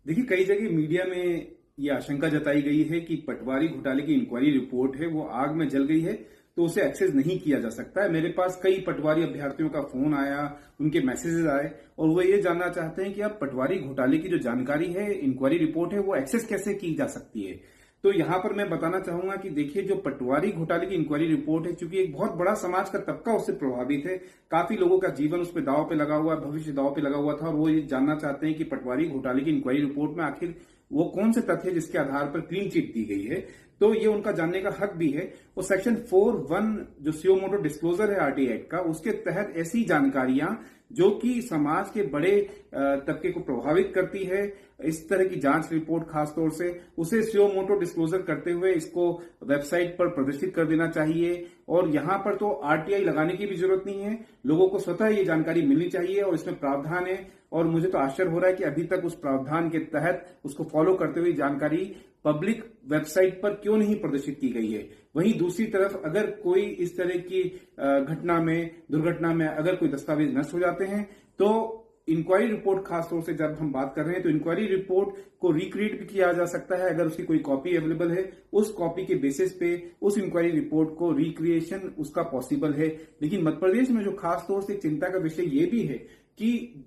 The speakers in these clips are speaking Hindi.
देखिए, कई जगह मीडिया में ये आशंका जताई गई है कि पटवारी घोटाले की इंक्वायरी रिपोर्ट है वो आग में जल गई है, तो उसे एक्सेस नहीं किया जा सकता है। मेरे पास कई पटवारी अभ्यर्थियों का फोन आया, उनके मैसेजेस आए और वो ये जानना चाहते हैं कि अब पटवारी घोटाले की जो जानकारी है, इंक्वायरी रिपोर्ट है, वो एक्सेस कैसे की जा सकती है। तो यहां पर मैं बताना चाहूंगा कि देखिए, जो पटवारी घोटाले की इंक्वायरी रिपोर्ट है, चूंकि एक बहुत बड़ा समाज का तबका उससे प्रभावित है, काफी लोगों का जीवन उस पर दांव पे लगा हुआ, भविष्य दांव पे लगा हुआ था और वो ये जानना चाहते हैं कि पटवारी घोटाले की इंक्वायरी रिपोर्ट में आखिर वो कौन से तथ्य जिसके आधार पर क्लीन चिट दी गई है। तो ये उनका जानने का हक भी है। और सेक्शन 4(1) जो सुओ मोटो डिस्क्लोजर है आरटीआई एक्ट का, उसके तहत ऐसी जानकारियां जो कि समाज के बड़े तबके को प्रभावित करती है, इस तरह की जांच रिपोर्ट खासतौर से, उसे सुओ मोटो डिस्क्लोजर करते हुए इसको वेबसाइट पर प्रदर्शित कर देना चाहिए। और यहां पर तो आरटीआई लगाने की भी जरूरत नहीं है, लोगों को स्वतः ये जानकारी मिलनी चाहिए और इसमें प्रावधान है। और मुझे तो आश्चर्य हो रहा है कि अभी तक उस प्रावधान के तहत उसको फॉलो करते हुए जानकारी पब्लिक वेबसाइट पर क्यों नहीं प्रदर्शित की गई है। वहीं दूसरी तरफ अगर कोई इस तरह की दुर्घटना में अगर कोई दस्तावेज नष्ट हो जाते हैं, तो इंक्वायरी रिपोर्ट खासतौर से जब हम बात कर रहे हैं, तो इंक्वायरी रिपोर्ट को रिक्रिएट भी किया जा सकता है। अगर उसकी कोई कॉपी अवेलेबल है, उस कॉपी के बेसिस पे उस इंक्वायरी रिपोर्ट को रिक्रिएशन उसका पॉसिबल है। लेकिन मध्य प्रदेश में जो खासतौर से चिंता का विषय ये भी है कि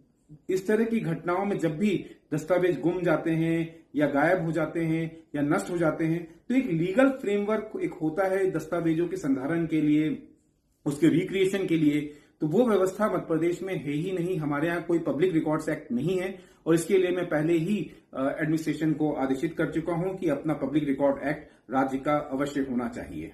इस तरह की घटनाओं में जब भी दस्तावेज गुम जाते हैं या गायब हो जाते हैं या नष्ट हो जाते हैं, तो एक लीगल फ्रेमवर्क एक होता है दस्तावेजों के संधारण के लिए, उसके रिक्रिएशन के लिए। तो वो व्यवस्था मध्य प्रदेश में है ही नहीं। हमारे यहाँ कोई पब्लिक रिकॉर्ड्स एक्ट नहीं है और इसके लिए मैं पहले ही एडमिनिस्ट्रेशन को आदेशित कर चुका हूं कि अपना पब्लिक रिकॉर्ड एक्ट राज्य का अवश्य होना चाहिए।